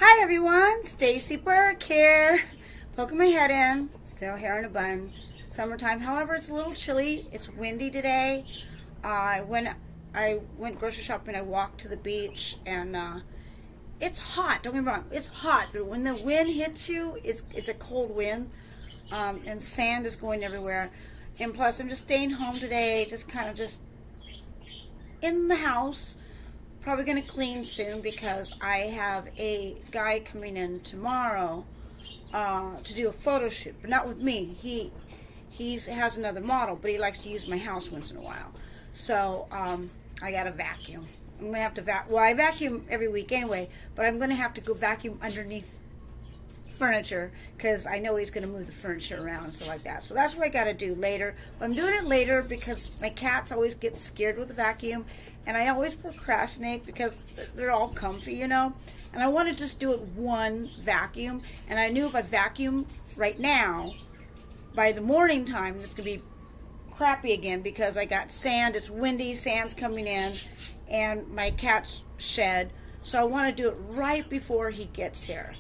Hi everyone, StacyBurke here. Poking my head in, still hair in a bun. Summertime, however, it's a little chilly. It's windy today. When I went grocery shopping, I walked to the beach, and it's hot. Don't get me wrong, it's hot. But when the wind hits you, it's a cold wind, and sand is going everywhere. And plus, I'm just staying home today, just in the house. Probably going to clean soon because I have a guy coming in tomorrow to do a photo shoot, but not with me. He has another model, but he likes to use my house once in a while. So I got to vacuum. I'm going to have to well, I vacuum every week anyway, but I'm going to have to go vacuum underneath furniture because I know he's going to move the furniture around and stuff like that. So that's what I got to do later. But I'm doing it later because my cats always get scared with the vacuum, and I always procrastinate because they're all comfy, you know. And I want to just do it one vacuum. And I knew if I vacuum right now, by the morning time, it's going to be crappy again because I got sand. It's windy, sand's coming in, and my cat's shed. So I want to do it right before he gets here.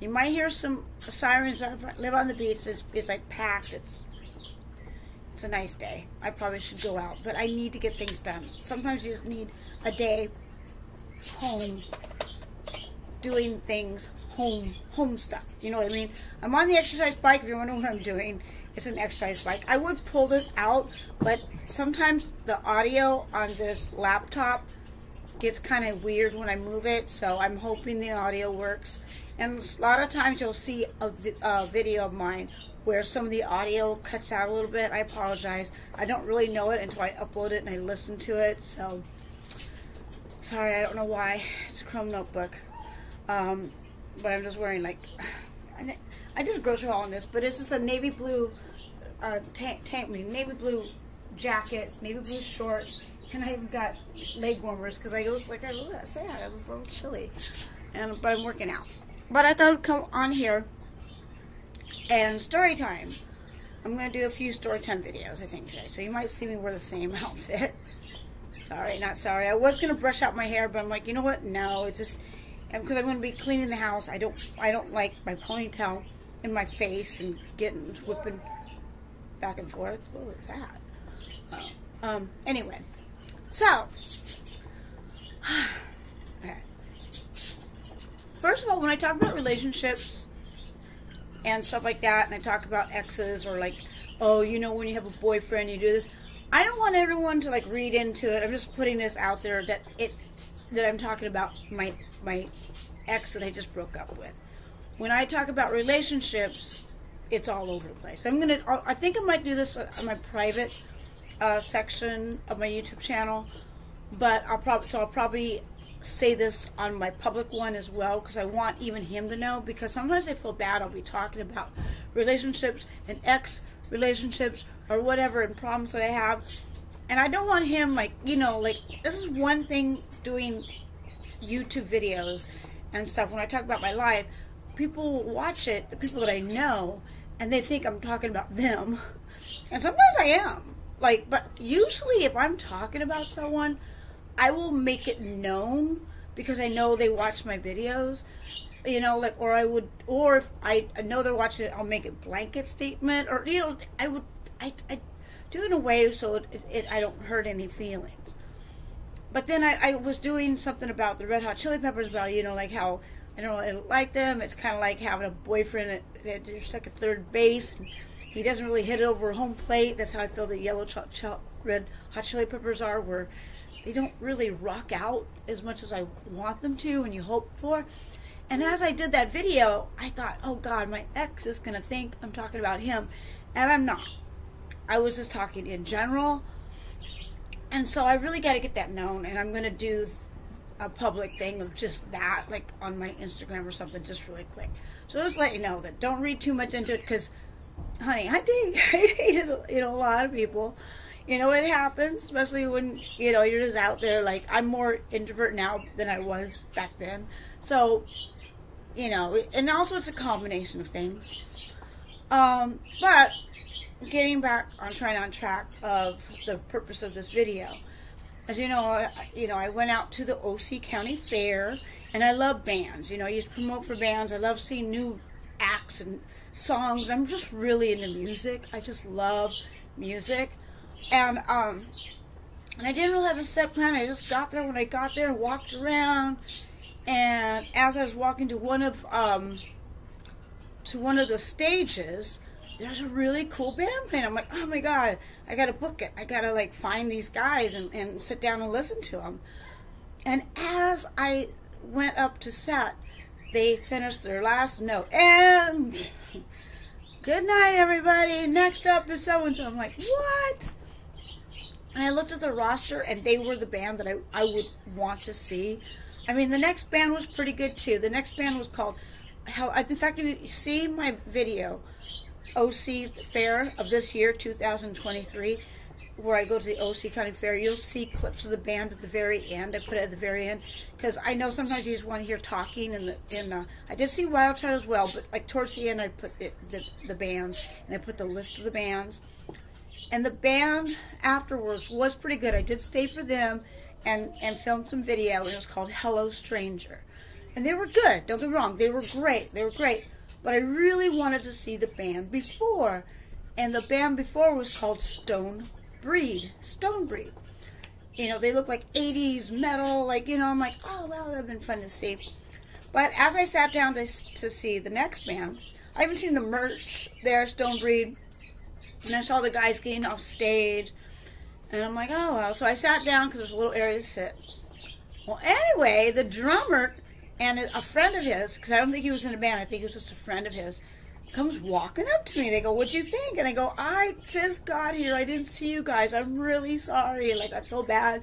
You might hear some sirens. I live on the beach. It's like packed. It's a nice day. I probably should go out, but I need to get things done. Sometimes you just need a day home doing things, home stuff. You know what I mean? I'm on the exercise bike. If you're wondering what I'm doing, it's an exercise bike. I would pull this out, but sometimes the audio on this laptop gets kind of weird when I move it, so I'm hoping the audio works. And a lot of times you'll see a video of mine where some of the audio cuts out a little bit. I apologize. I don't really know it until I upload it and I listen to it, so sorry, I don't know why. It's a Chrome notebook. But I'm just wearing, like, I did a grocery haul on this, but it's just a navy blue navy blue jacket, navy blue shorts, and I even got leg warmers because I was sad. It was a little chilly, but I'm working out. But I thought I'd come on here and story time. I'm going to do a few story time videos, I think, today. So you might see me wear the same outfit. Sorry, not sorry. I was going to brush out my hair, but I'm like, you know what? No, it's just because I'm going to be cleaning the house. I don't like my ponytail in my face and whipping back and forth. What was that? Anyway, so okay. First of all, when I talk about relationships and stuff like that, and I talk about exes, or like, oh, you know, when you have a boyfriend, you do this. I don't want everyone to like read into it. I'm just putting this out there that I'm talking about my ex that I just broke up with. When I talk about relationships, it's all over the place. I think I might do this on my private section of my YouTube channel, but I'll probably say this on my public one as well, because I want even him to know, because sometimes I feel bad. I'll be talking about relationships and ex relationships or whatever and problems that I have, and I don't want him, like, you know, like, this is one thing doing YouTube videos and stuff. When I talk about my life, people watch it, the people that I know, and they think I'm talking about them, and sometimes I am, like, but usually if I'm talking about someone, I will make it known because I know they watch my videos, you know, like, or if I know they're watching it, I'll make a blanket statement, or, you know, I do it in a way so I don't hurt any feelings. But then I was doing something about the Red Hot Chili Peppers, about, you know, like how I don't really like them. It's kind of like having a boyfriend that you're stuck at third base, and he doesn't really hit it over home plate. That's how I feel the Red Hot Chili Peppers are, where they don't really rock out as much as I want them to and you hope for. And as I did that video, I thought, oh God, my ex is going to think I'm talking about him. And I'm not. I was just talking in general. And so I really got to get that known. And I'm going to do a public thing of just that, like on my Instagram or something, just really quick. So just let you know that don't read too much into it, because, honey, I dated, you know, a lot of people. You know, it happens, especially when, you know, you're just out there. Like, I'm more introvert now than I was back then. So, you know, and also it's a combination of things. But getting back on track of the purpose of this video. As you know, I went out to the OC County Fair And I love bands. You know, I used to promote for bands. I love seeing new acts and songs. I'm just really into music. I just love music. And I didn't really have a set plan. I just got there when I got there and walked around. And as I was walking to one of the stages, there's a really cool band playing. I'm like, oh my God, I gotta book it. I gotta like find these guys and sit down and listen to them. And as I went up to set, they finished their last note. And good night, everybody. Next up is so-and-so. I'm like, what? And I looked at the roster, and they were the band that I would want to see. I mean, the next band was pretty good, too. The next band was called, in fact, if you see my video, OC Fair of this year, 2023, where I go to the OC County Fair, you'll see clips of the band at the very end. I put it at the very end because I know sometimes you just want to hear talking. I did see Wild Child as well, but like towards the end, I put the bands, and I put the list of the bands. And the band afterwards was pretty good. I did stay for them and filmed some video, and it was called Hello Stranger. And they were good. Don't get me wrong. They were great. They were great. But I really wanted to see the band before. And the band before was called Stone Breed. You know, they look like 80s metal. Like, you know, I'm like, oh, well, that would have been fun to see. But as I sat down to see the next band, I haven't seen the merch there, Stone Breed. And I saw the guys getting off stage. And I'm like, oh, well. So I sat down because there's a little area to sit. Well, anyway, the drummer and a friend of his, because I don't think he was in a band, I think he was just a friend of his, comes walking up to me. They go, what'd you think? And I go, I just got here. I didn't see you guys. I'm really sorry. Like, I feel bad.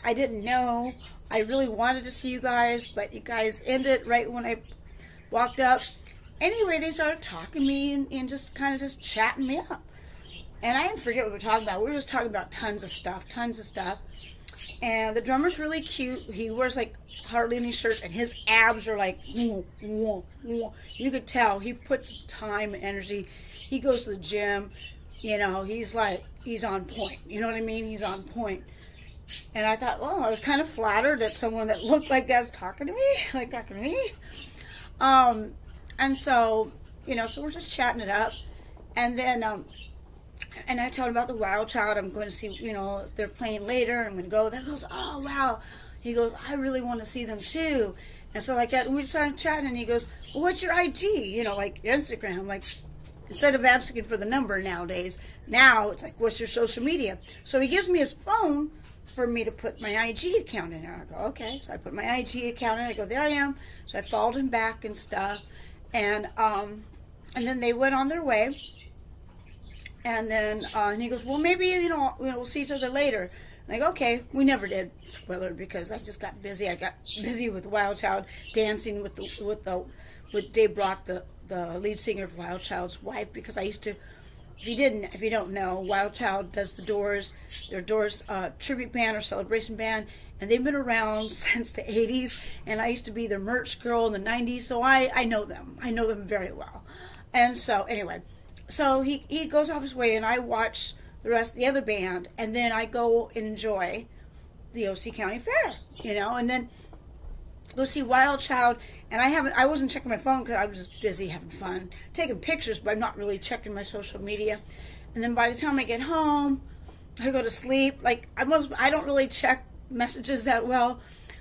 I didn't know. I really wanted to see you guys, but you guys ended right when I walked up. Anyway, they started talking to me and just kind of just chatting me up. And I didn't forget what we were talking about. We were just talking about tons of stuff. And the drummer's really cute. He wears like hardly any shirt, and his abs are like, you could tell he puts time and energy. He goes to the gym, you know, he's on point. You know what I mean? He's on point. And I thought, well, I was kind of flattered that someone that looked like that's talking to me, and so, you know, so we're just chatting it up. And then, and I told him about the Wild Child. I'm going to see, you know, they're playing later. I'm going to go. That goes, oh, wow. He goes, I really want to see them too. And so like that, and we started chatting, and he goes, well, what's your IG? You know, like Instagram. Like, instead of asking for the number nowadays, now it's like, what's your social media? So he gives me his phone for me to put my IG account in there. I go, okay. So I put my IG account in. I go, there I am. So I followed him back and stuff. And then they went on their way. And then and he goes, well, maybe, you know, we'll see each other later. And I go, okay. We never did, spoiler, because I just got busy. I got busy with Wild Child, dancing with Dave Brock, the lead singer of Wild Child's wife, because I used to, if you don't know, Wild Child does the Doors, their Doors tribute band or celebration band, and they've been around since the 80s, and I used to be their merch girl in the 90s, so I know them. I know them very well. And so, anyway, so he goes off his way, and I watch the rest of the other band, and then I go enjoy the OC County Fair, you know, and then go see Wild Child. And I wasn't checking my phone because I was just busy having fun, taking pictures, but I'm not really checking my social media. And then by the time I get home, I go to sleep. Like, I don't really check messages that well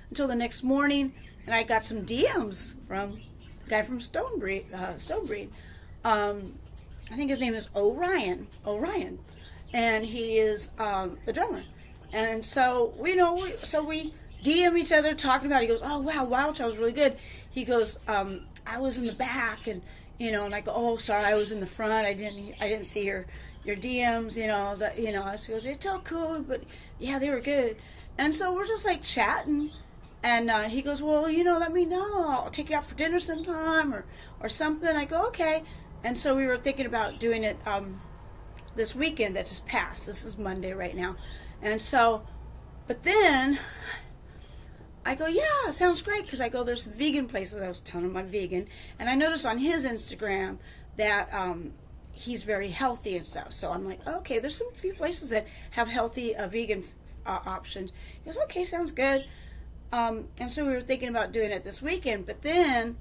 until the next morning. And I got some DMs from the guy from Stone Breed. I think his name is Orion, and he is the drummer. And so we DM each other, talking about it. He goes, oh wow, Wild Child was really good. He goes, I was in the back, and you know, and I go, oh sorry, I was in the front. I didn't see your DMs, you know, So he goes, it's all cool, but yeah, they were good. And so we're just like chatting, and he goes, well, you know, let me know. I'll take you out for dinner sometime or something. I go, okay. And so we were thinking about doing it this weekend that just passed. This is Monday right now. And so, but then I go, yeah, sounds great, because I go, there's some vegan places. I was telling him I'm vegan. And I noticed on his Instagram that he's very healthy and stuff. So I'm like, okay, there's some few places that have healthy vegan options. He goes, okay, sounds good. And so we were thinking about doing it this weekend, but then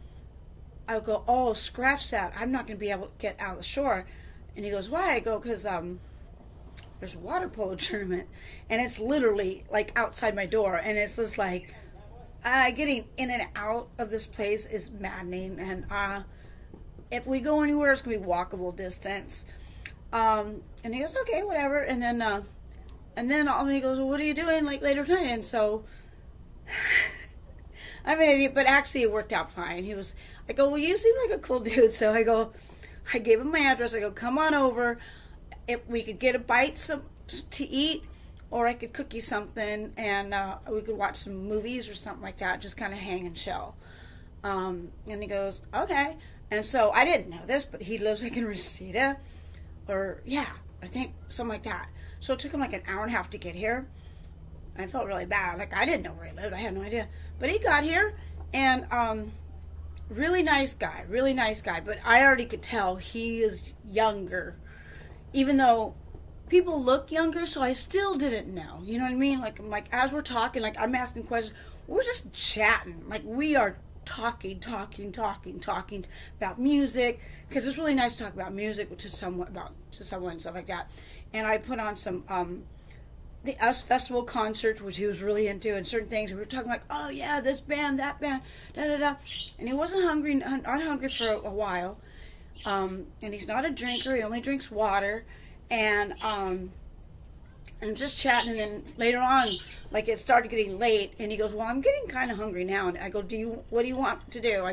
I would go, oh, scratch that. I'm not going to be able to get out of the shore. And he goes, why? I go, because there's a water polo tournament, and it's literally like outside my door, and it's just like, getting in and out of this place is maddening, and if we go anywhere, it's going to be walkable distance. And he goes, okay, whatever. And then he goes, well, what are you doing like later tonight? And so I'm an idiot, but actually it worked out fine. I go, well, you seem like a cool dude. So I gave him my address. I go, come on over. If we could get a bite to eat, or I could cook you something, and we could watch some movies or something like that, just kind of hang and chill. And he goes, okay. And so I didn't know this, but he lives like in Reseda, or yeah, I think something like that. So it took him like an hour and a half to get here. I felt really bad. Like, I didn't know where he lived. I had no idea. But he got here, and really nice guy. But I already could tell he is younger, even though people look younger, so I still didn't know. You know what I mean? Like, as we're talking, like, I'm asking questions. We're just chatting. Like, we are talking about music, because it's really nice to talk about music to someone and stuff like that. And I put on some the US Festival concerts, which he was really into, and certain things. We were talking like, oh yeah, this band, that band, da da da. And he wasn't not hungry for a while. And he's not a drinker. He only drinks water. And just chatting, and then later on, like, it started getting late, and he goes, well, I'm getting kind of hungry now. And I go, what do you want to do?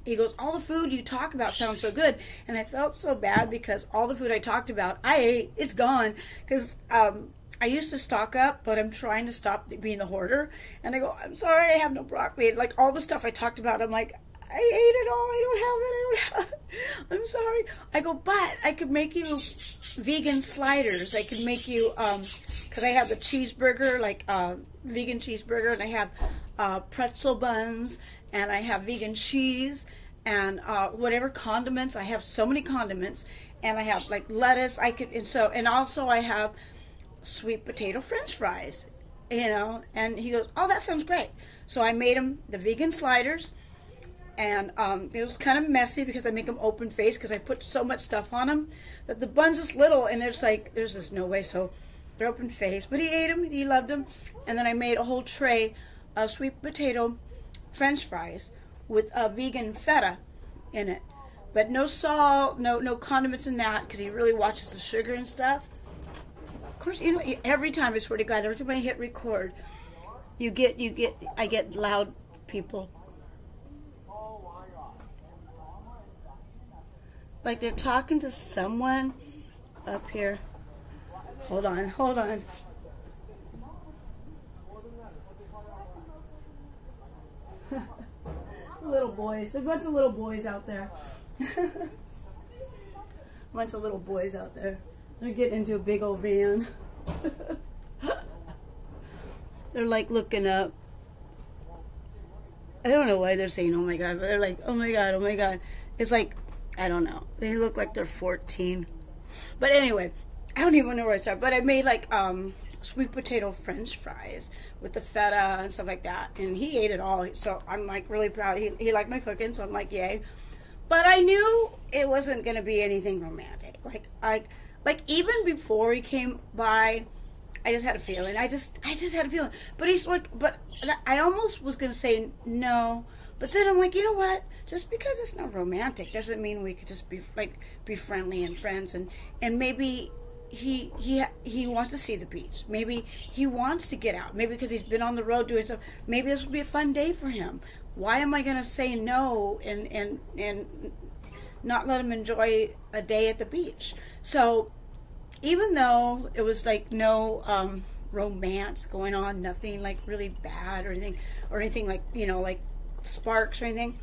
He goes, all the food you talk about sounds so good. And I felt so bad, because all the food I talked about, I ate. It's gone. Because I used to stock up, but I'm trying to stop being the hoarder. And I go, I'm sorry, I have no broccoli. And like, all the stuff I talked about, I'm like, I ate it all. I don't have it. I'm sorry. I go, but I could make you vegan sliders. I could make you, because I have the cheeseburger, like vegan cheeseburger, and I have pretzel buns, and I have vegan cheese, and whatever condiments. I have so many condiments, and I have like lettuce. And also I have sweet potato French fries, you know. And he goes, oh, that sounds great. So I made him the vegan sliders. And it was kind of messy, because I make them open face, because I put so much stuff on them that the bun's just little, and it's like, there's just no way. So they're open face. But he ate them. He loved them. And then I made a whole tray of sweet potato French fries with vegan feta in it. But no salt, no condiments in that, because he really watches the sugar and stuff. Of course, you know, every time, I swear to God, every time I hit record, I get loud people. Like, they're talking to someone up here. Hold on. Little boys. There's a bunch of little boys out there. They're getting into a big old van. They're like looking up. I don't know why they're saying, oh my God, but they're like, oh my God, oh my God. It's like, I don't know. They look like they're 14. But anyway, I don't even know where I started. But I made like sweet potato French fries with the feta and stuff like that. And he ate it all. So I'm like really proud. He liked my cooking, so I'm like, yay. But I knew it wasn't going to be anything romantic. Like even before he came by, I just had a feeling. I just had a feeling. But he's like, but I almost was going to say no. But then I'm like, you know what? Just because it's not romantic doesn't mean we could just be friendly and friends. And maybe he wants to see the beach. Maybe he wants to get out. Maybe because he's been on the road doing stuff. Maybe this would be a fun day for him. Why am I going to say no and not let him enjoy a day at the beach? So even though it was like no romance going on, nothing like really bad or anything like, you know, like sparks or anything,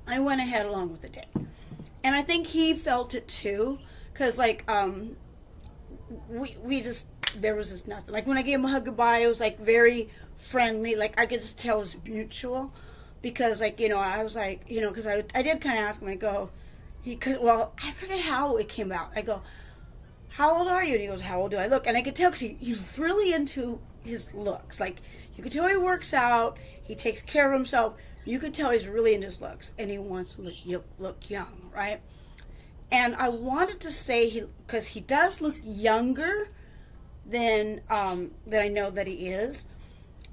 I went ahead along with the day. And I think he felt it too, because like there was just nothing. Like when I gave him a hug goodbye, it was like very friendly. Like I could just tell it was mutual, because like, you know, I was like, you know, because I did kind of ask him, I go, well, I forget how it came out. I go, how old are you? And he goes, how old do I look? And I could tell because he's really into his looks. Like, you could tell he works out, he takes care of himself. You could tell he's really into his looks, and he wants to look young, right? And I wanted to say, because he does look younger than I know that he is,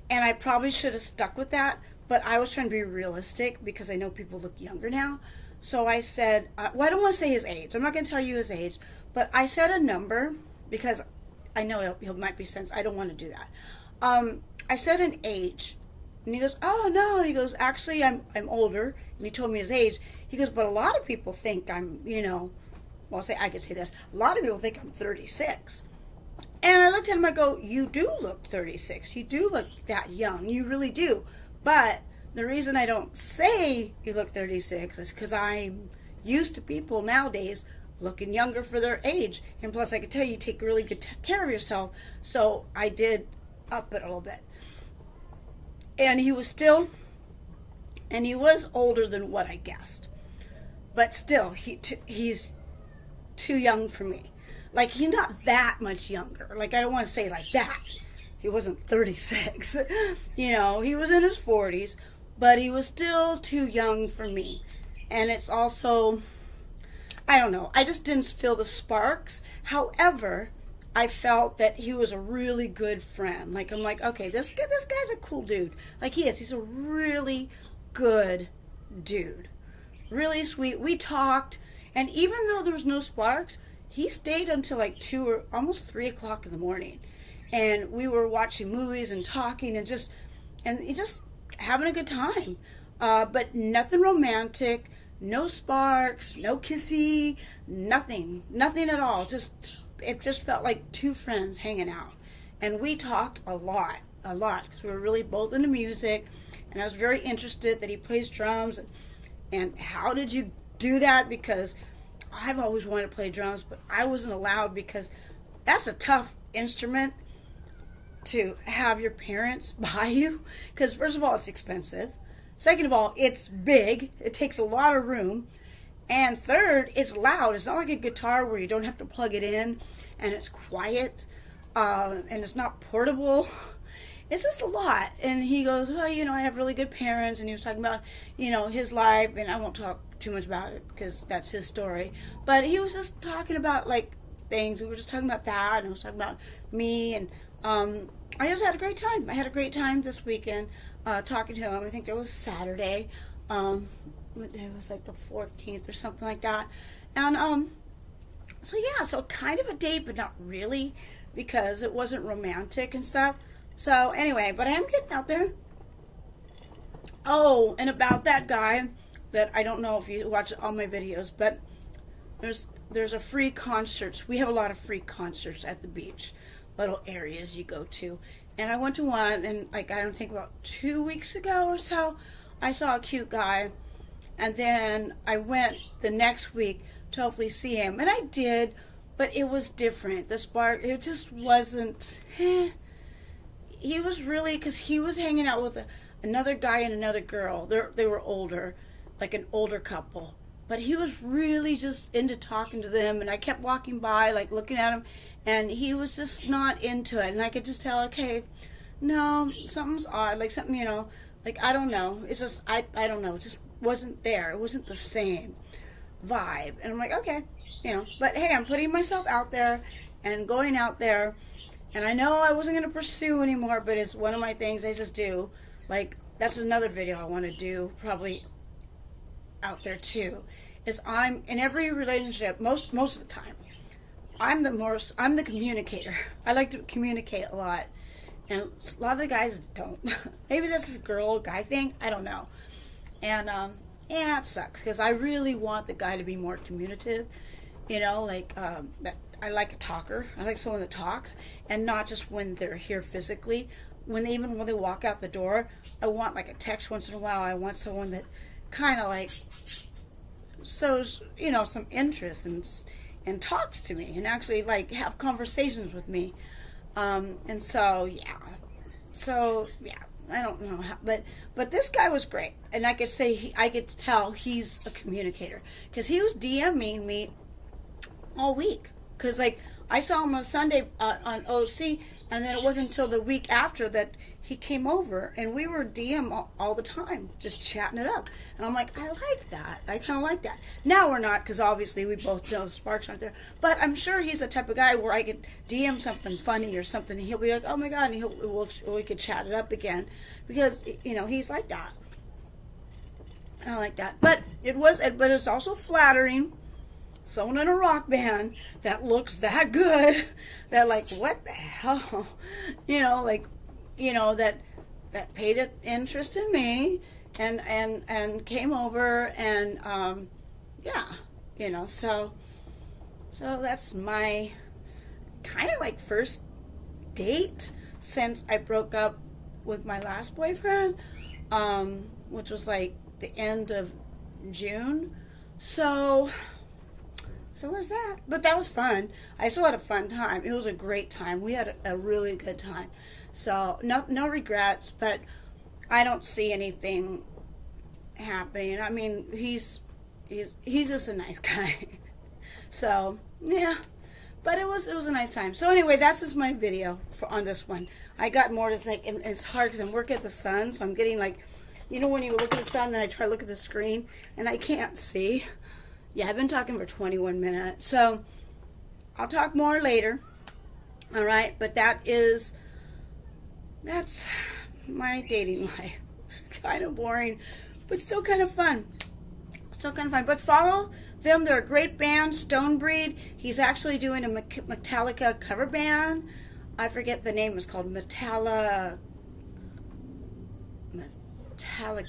and I probably should have stuck with that, but I was trying to be realistic because I know people look younger now. So I said, well, I don't want to say his age. I'm not going to tell you his age, but I said a number because I know he might be sensitive. I don't want to do that. I said an age, and he goes, oh, no. And he goes, actually, I'm older. And he told me his age. He goes, but a lot of people think I'm, well, I could say this. A lot of people think I'm 36. And I looked at him, I go, you do look 36. You do look that young. You really do. But the reason I don't say you look 36 is because I'm used to people nowadays looking younger for their age. And plus, I could tell you take really good care of yourself. So I did up it a little bit. And he was older than what I guessed. But still, he's too young for me. Like, he's not that much younger. Like, I don't want to say like that. He wasn't 36. He was in his 40s. But he was still too young for me. And it's also, I don't know. I just didn't feel the sparks. However, I felt that he was a really good friend. Like, I'm like, okay, this guy's a cool dude. Like, he is. He's a really good dude. Really sweet. We talked. And even though there was no sparks, he stayed until like 2 or almost 3 o'clock in the morning. And we were watching movies and talking and just having a good time. But nothing romantic, no sparks, no kissy, nothing at all. It just felt like two friends hanging out. And we talked a lot, because we were really both into music. And I was very interested that he plays drums. And how did you do that? Because I've always wanted to play drums, but I wasn't allowed because that's a tough instrument to have your parents buy you. Because first of all, it's expensive. Second of all, it's big. It takes a lot of room. And third, it's loud. It's not like a guitar where you don't have to plug it in and it's quiet and it's not portable. It's just a lot. And he goes, well, I have really good parents. And he was talking about, his life. And I won't talk too much about it because that's his story. But he was just talking about, like, things. We were just talking about that. And I was talking about me. And I just had a great time. I had a great time this weekend talking to him. I think it was Saturday. It was like the 14th or something like that. And so kind of a date, but not really because it wasn't romantic and stuff. So anyway, but I am getting out there. Oh, and about that guy that I don't know if you watch all my videos, but there's a free concerts. We have a lot of free concerts at the beach, little areas you go to. And I went to one, and like I don't think about 2 weeks ago or so, I saw a cute guy. And then I went the next week to hopefully see him. And I did, but it was different. The spark, it just wasn't, He was really, because he was hanging out with another guy and another girl. They were older, like an older couple. But he was really just into talking to them. And I kept walking by, like looking at him. And he was just not into it. And I could just tell, okay, no, something's odd. Like something, like I don't know. It's just, I don't know. It just wasn't there. It wasn't the same vibe. And I'm like, okay, but hey, I'm putting myself out there and going out there. And I know I wasn't going to pursue anymore, but it's one of my things I just do. Like, that's another video I want to do, probably out there too. Is I'm, in every relationship, most of the time, I'm the communicator. I like to communicate a lot. And a lot of the guys don't. Maybe that's a girl-guy thing. I don't know. And, yeah, it sucks. Because I really want the guy to be more communicative. That I like a talker. I like someone that talks. And not just when they're here physically. Even when they walk out the door, I want like a text once in a while. I want someone that kind of like shows, some interest and talks to me. And actually like have conversations with me. And so, yeah. So, yeah. I don't know how, but this guy was great. And I could say, I could tell he's a communicator. Because he was DMing me all week. Because, like, I saw him on Sunday on OC, and then it wasn't until the week after that he came over, and we were DM all the time, just chatting it up. And I'm like, I like that. I kind of like that. Now we're not, because obviously we both know the sparks aren't there. But I'm sure he's the type of guy where I could DM something funny or something, and he'll be like, oh my God, and we could chat it up again, because, you know, he's like that. I like that. But it's also flattering. Someone in a rock band that looks that good, that like, what the hell, you know, like, you know, that paid an interest in me and came over, and yeah, you know, so that's my kind of like first date since I broke up with my last boyfriend, which was like the end of June. So there's that. But that was fun. I still had a fun time. It was a great time. We had a really good time. So no regrets, but I don't see anything happening. I mean, he's just a nice guy. So yeah, but it was a nice time. So anyway, that's just my video on this one. I got more to say, and it's hard because I'm working at the sun, so I'm getting like, you know, when you look at the sun, then I try to look at the screen, and I can't see. Yeah, I've been talking for 21 minutes, so I'll talk more later. All right, but that's my dating life. Kind of boring, but still kind of fun. Still kind of fun. But follow them. They're a great band, Stonebreed. He's actually doing a Metallica cover band. I forget the name. It's called Metallic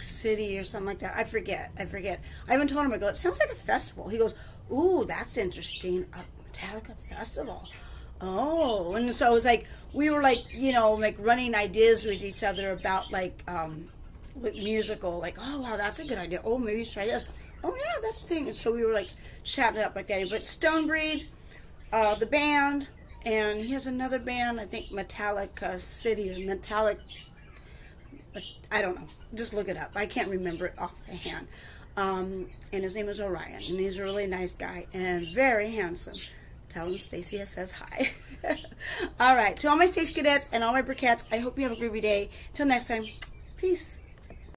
City or something like that. I forget. I even told him, I go, it sounds like a festival. He goes, ooh, that's interesting. A Metallica festival. Oh, and so it was like, we were like, you know, like running ideas with each other about like musical, like, oh wow, that's a good idea. Oh, maybe try this. Oh yeah, that's the thing. And so we were like chatting up like that. But Stonebreed, the band, and he has another band, I think Metallica City or Metallic, I don't know. Just look it up. I can't remember it off the hand. And his name is Orion, and he's a really nice guy and very handsome. Tell him Stacy says hi. All right. To all my Stace-Cadets and all my Burkettes, I hope you have a groovy day. Till next time, peace.